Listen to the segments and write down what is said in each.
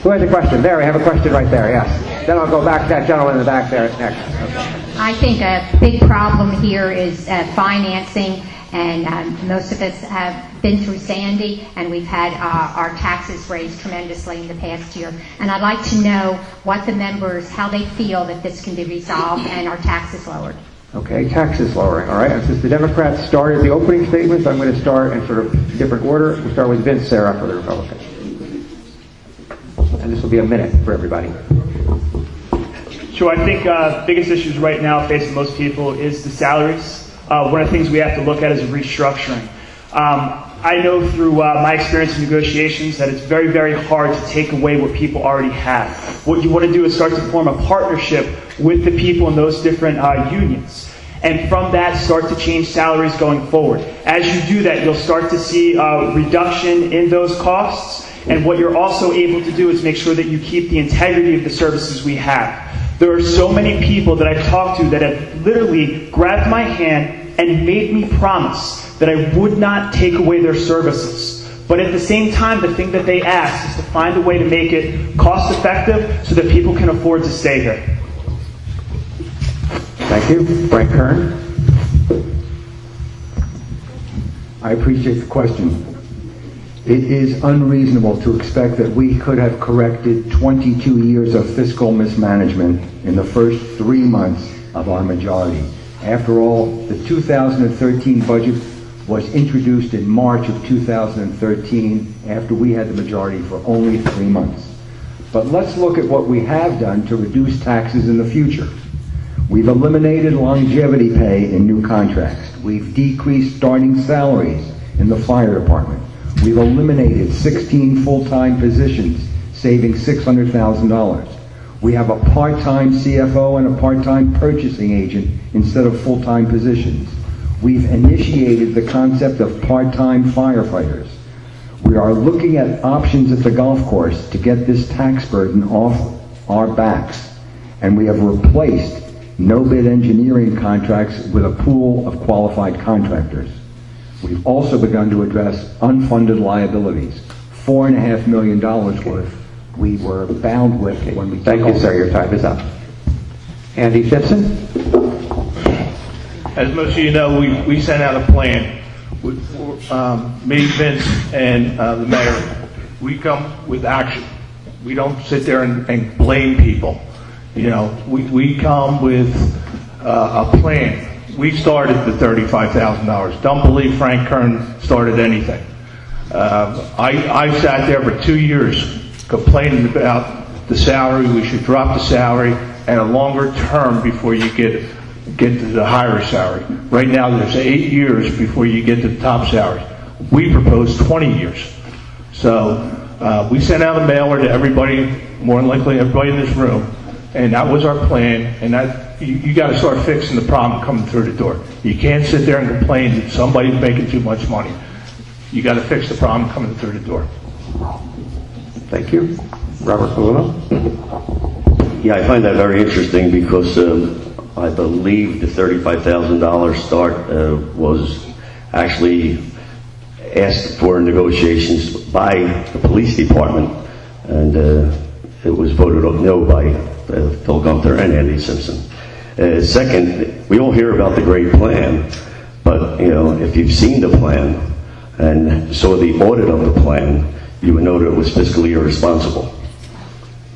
Who has a question? There, we have a question right there, yes. Then I'll go back to that gentleman in the back there next. Okay. I think a big problem here is financing, and most of us have been through Sandy, and we've had our taxes raised tremendously in the past year. And I'd like to know what the members, how they feel that this can be resolved and our taxes lowered. Okay, taxes lowering, all right. And since the Democrats started the opening statements, I'm going to start in sort of different order. We'll start with Vince Sarah for the Republicans. And this will be a minute for everybody. Sure, I think the biggest issues right now facing most people is the salaries. One of the things we have to look at is restructuring. I know through my experience in negotiations that it's very, very hard to take away what people already have. What you want to do is start to form a partnership with the people in those different unions. And from that, start to change salaries going forward. As you do that, you'll start to see a reduction in those costs. And what you're also able to do is make sure that you keep the integrity of the services we have. There are so many people that I've talked to that have literally grabbed my hand and made me promise that I would not take away their services. But at the same time, the thing that they ask is to find a way to make it cost effective so that people can afford to stay here. Thank you. Frank Kern. I appreciate the question. It is unreasonable to expect that we could have corrected 22 years of fiscal mismanagement in the first 3 months of our majority. After all, the 2013 budget was introduced in March of 2013 after we had the majority for only 3 months. But let's look at what we have done to reduce taxes in the future. We've eliminated longevity pay in new contracts. We've decreased starting salaries in the fire department. We've eliminated 16 full-time positions, saving $600,000. We have a part-time CFO and a part-time purchasing agent instead of full-time positions. We've initiated the concept of part-time firefighters. We are looking at options at the golf course to get this tax burden off our backs. And we have replaced no-bid engineering contracts with a pool of qualified contractors. We've also begun to address unfunded liabilities, $4.5 million worth we were bound with when we... Thank you, sir. Your time is up. Andy Simpson. As most of you know, we sent out a plan with me, Vince, and the mayor. We come with action. We don't sit there and blame people. You know, we come with a plan. We started the $35,000. Don't believe Frank Kern started anything. I sat there for 2 years complaining about the salary. We should drop the salary and a longer term before you get to the higher salary. Right now, there's 8 years before you get to the top salary. We proposed 20 years. So we sent out a mailer to everybody, more than likely everybody in this room, and that was our plan. And that you got to start fixing the problem coming through the door. You can't sit there and complain that somebody's making too much money. You got to fix the problem coming through the door. Thank you. Robert Palumbo. Yeah, I find that very interesting because I believe the $35,000 start was actually asked for in negotiations by the police department, and it was voted no by Phil Gunther and Andy Simpson. Second, we all hear about the great plan, but you know, if you've seen the plan and saw the audit of the plan, you would know that it was fiscally irresponsible.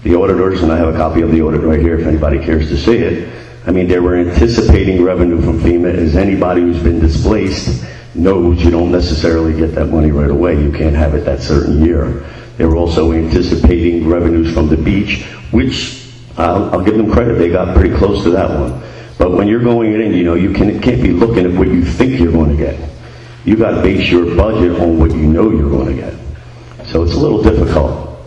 The auditors, and I have a copy of the audit right here if anybody cares to see it, I mean, they were anticipating revenue from FEMA. As anybody who's been displaced knows, you don't necessarily get that money right away. You can't have it that certain year. They were also anticipating revenues from the beach, which I'll give them credit. They got pretty close to that one. But when you're going in, you know, you can't be looking at what you think you're going to get. You got to base your budget on what you know you're going to get. So it's a little difficult.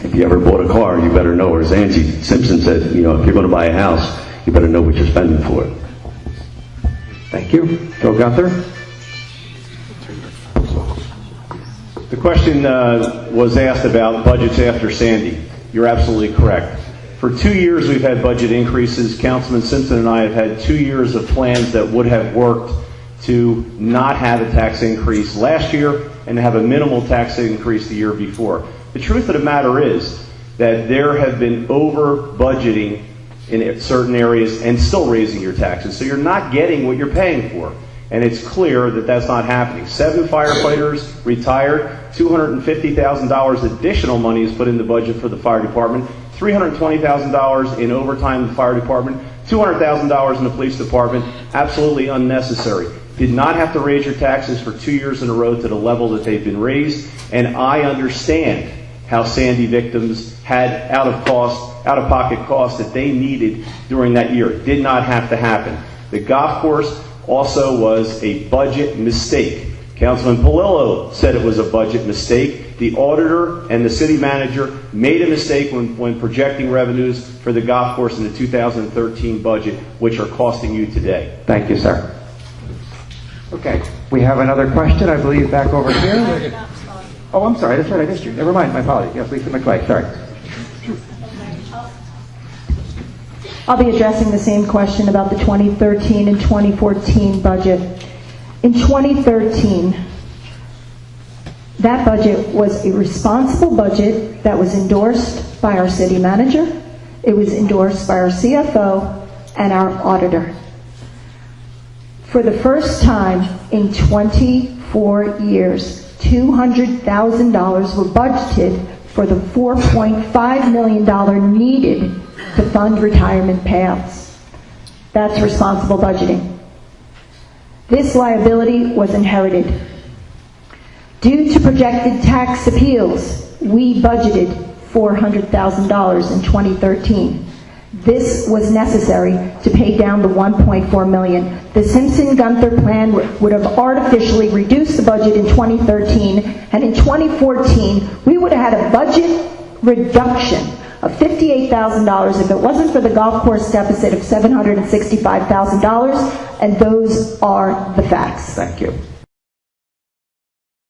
If you ever bought a car, you better know, or as Andy Simpson said, you know, if you're going to buy a house, you better know what you're spending for it. Thank you. Phil Gunther. The question was asked about budgets after Sandy. You're absolutely correct. For 2 years we've had budget increases. Councilman Simpson and I have had 2 years of plans that would have worked to not have a tax increase last year and have a minimal tax increase the year before. The truth of the matter is that there have been over budgeting in certain areas and still raising your taxes. So you're not getting what you're paying for. And it's clear that that's not happening. 7 firefighters retired, $250,000 additional money is put in the budget for the fire department, $320,000 in overtime in the fire department, $200,000 in the police department, absolutely unnecessary. Did not have to raise your taxes for 2 years in a row to the level that they've been raised, and I understand how Sandy victims had out-of-pocket costs that they needed during that year. It did not have to happen. The golf course also was a budget mistake. Councilman Palillo said it was a budget mistake. The auditor and the city manager made a mistake when projecting revenues for the golf course in the 2013 budget, which are costing you today. Thank you, sir. Okay, we have another question, I believe, back over here. Oh, I'm sorry, that's right, I missed you. Never mind, my apologies. Yes, Lisa McClay, sorry. I'll be addressing the same question about the 2013 and 2014 budget. In 2013, that budget was a responsible budget that was endorsed by our city manager, it was endorsed by our CFO, and our auditor. For the first time in 24 years, $200,000 were budgeted for the $4.5 million needed to fund retirement payouts. That's responsible budgeting. This liability was inherited. Due to projected tax appeals, we budgeted $400,000 in 2013. This was necessary to pay down the $1.4 million. The Simpson-Gunther plan would have artificially reduced the budget in 2013, and in 2014, we would have had a budget reduction of $58,000 if it wasn't for the golf course deficit of $765,000, and those are the facts. Thank you.